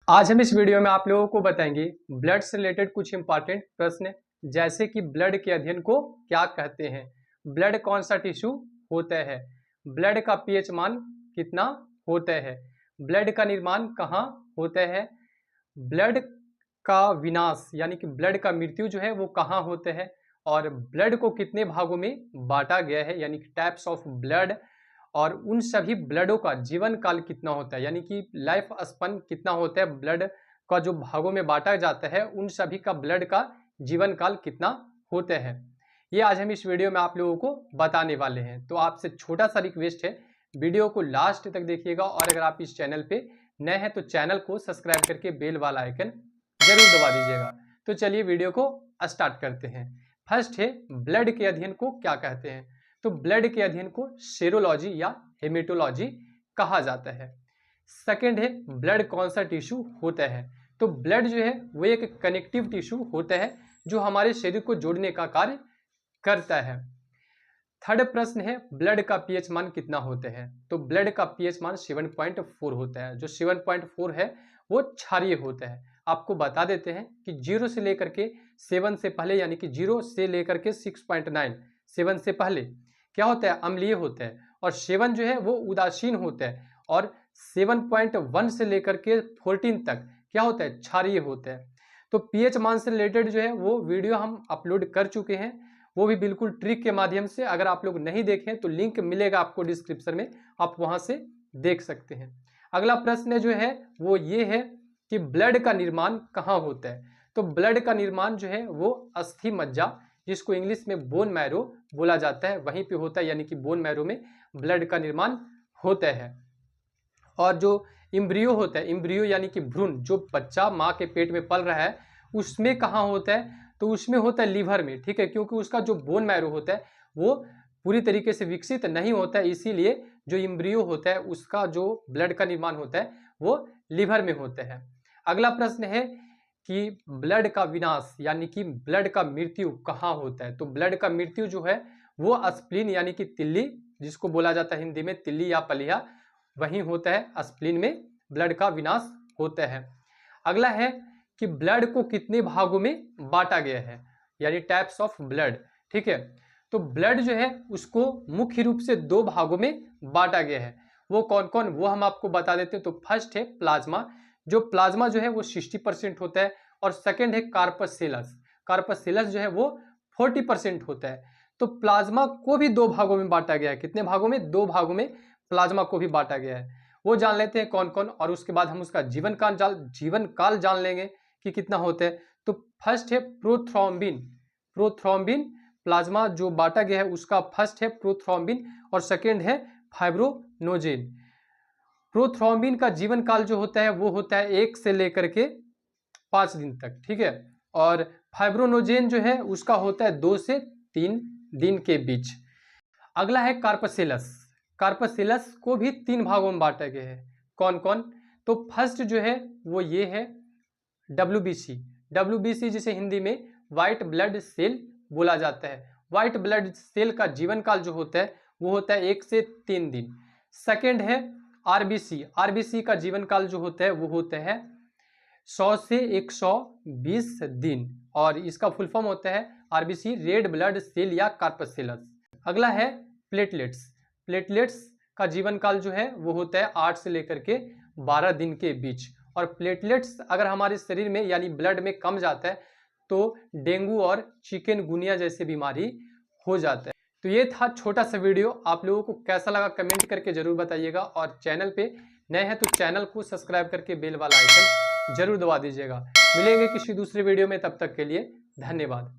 आज हम इस वीडियो में आप लोगों को बताएंगे ब्लड से रिलेटेड कुछ इंपॉर्टेंट प्रश्न, जैसे कि ब्लड के अध्ययन को क्या कहते हैं, ब्लड कौन सा टिश्यू होता है, ब्लड का पीएच मान कितना होता है, ब्लड का निर्माण कहाँ होता है, ब्लड का विनाश यानी कि ब्लड का मृत्यु जो है वो कहाँ होता है, और ब्लड को कितने भागों में बांटा गया है यानी कि टाइप्स ऑफ ब्लड, और उन सभी ब्लडों का जीवन काल कितना होता है यानी कि लाइफ स्पन कितना होता है, ब्लड का जो भागों में बांटा जाता है उन सभी का ब्लड का जीवन काल कितना होता है, ये आज हम इस वीडियो में आप लोगों को बताने वाले हैं। तो आपसे छोटा सा रिक्वेस्ट है, वीडियो को लास्ट तक देखिएगा, और अगर आप इस चैनल पे नए हैं तो चैनल को सब्सक्राइब करके बेल वाला आइकन जरूर दबा दीजिएगा। तो चलिए वीडियो को स्टार्ट करते हैं। फर्स्ट है, ब्लड के अध्ययन को क्या कहते हैं। तो ब्लड के अध्ययन को सेरोलॉजी या हेमेटोलॉजी कहा जाता है। सेकंड है, ब्लड कौन सा टिश्यू होता है। तो ब्लड जो है वो एक कनेक्टिव टिश्यू होता है जो हमारे शरीर को जोड़ने का कार्य करता है। थर्ड प्रश्न है, ब्लड का पीएच मान कितना होता है। तो ब्लड का पीएच मान 7.4 होता है। जो 7.4 है वो क्षारीय होता है। आपको बता देते हैं कि 0 से लेकर के 7 से पहले यानी कि 0 से लेकर के 6.9, 7 से पहले क्या होता है, अम्लीय होता है, और 7 जो है वो उदासीन होता है, और 7.1 से लेकर के 14 तक क्या होता है, क्षारीय होता है। तो पीएच मान से रिलेटेड जो है वो वीडियो हम अपलोड कर चुके हैं, वो भी बिल्कुल ट्रिक के माध्यम से। अगर आप लोग नहीं देखें तो लिंक मिलेगा आपको डिस्क्रिप्शन में, आप वहां से देख सकते हैं। अगला प्रश्न जो है वो ये है कि ब्लड का निर्माण कहाँ होता है। तो ब्लड का निर्माण जो है वो अस्थि मज्जा, जिसको इंग्लिश में बोन मैरो बोला जाता है, वहीं पे होता है, यानी कि बोन मैरो में ब्लड का निर्माण होता है। और जो इम्ब्रियो होता है, इम्ब्रियो यानी कि भ्रूण, जो बच्चा माँ के पेट में पल रहा है, उसमें कहाँ होता है, तो उसमें होता है लीवर में, ठीक है, क्योंकि उसका जो बोन मैरो होता है वो पूरी तरीके से विकसित नहीं होता है, इसीलिए जो इम्ब्रियो होता है उसका जो ब्लड का निर्माण होता है वो लीवर में होता है। अगला प्रश्न है कि ब्लड का विनाश यानी कि ब्लड का मृत्यु कहाँ होता है। तो ब्लड का मृत्यु जो है वो स्प्लीन यानी कि तिल्ली, जिसको बोला जाता है हिंदी में तिल्ली या पलिया, वहीं होता है, स्प्लीन में ब्लड का विनाश होता है। अगला है कि ब्लड को कितने भागों में बांटा गया है, यानी टाइप्स ऑफ ब्लड, ठीक है। तो ब्लड जो है उसको मुख्य रूप से 2 भागों में बांटा गया है। वो कौन कौन, वो हम आपको बता देते हैं। तो फर्स्ट है प्लाज्मा, जो प्लाज्मा जो है वो 60% होता है, और सेकंड है कार्पस सेलस जो है वो 40% होता है। तो प्लाज्मा को भी 2 भागों में बांटा गया है। कितने भागों में, 2 भागों में प्लाज्मा को भी बांटा गया है। वो जान लेते हैं कौन कौन, और उसके बाद हम उसका जीवन काल जान लेंगे कि कितना होता है। तो फर्स्ट है प्रोथ्रोम्बिन, प्लाज्मा जो बांटा गया है उसका फर्स्ट है प्रोथ्रोम्बिन, और सेकंड है फाइब्रोनोजेन। प्रोथ्रोम्बिन का जीवन काल जो होता है वो होता है 1 से लेकर के 5 दिन तक, ठीक है, और फाइब्रोनोजेन जो है उसका होता है 2 से 3 दिन के बीच। अगला है कार्पसेलस को भी 3 भागों में बांटा गया है। कौन कौन, तो फर्स्ट जो है वो ये है WBC, जिसे हिंदी में व्हाइट ब्लड सेल बोला जाता है। व्हाइट ब्लड सेल का जीवन काल जो होता है वो होता है 1 से 3 दिन। सेकंड है RBC का जीवन काल जो होता है वो होता है 100 से 120 दिन, और इसका फुल फॉर्म होता है RBC, रेड ब्लड सेल या कार्पसेलस। अगला है प्लेटलेट्स का जीवन काल जो है वो होता है 8 से लेकर के 12 दिन के बीच, और प्लेटलेट्स अगर हमारे शरीर में यानी ब्लड में कम जाता है तो डेंगू और चिकनगुनिया जैसी बीमारी हो जाता है। तो ये था छोटा सा वीडियो, आप लोगों को कैसा लगा कमेंट करके जरूर बताइएगा, और चैनल पे नए हैं तो चैनल को सब्सक्राइब करके बेल वाला आइकन जरूर दबा दीजिएगा। मिलेंगे किसी दूसरे वीडियो में, तब तक के लिए धन्यवाद।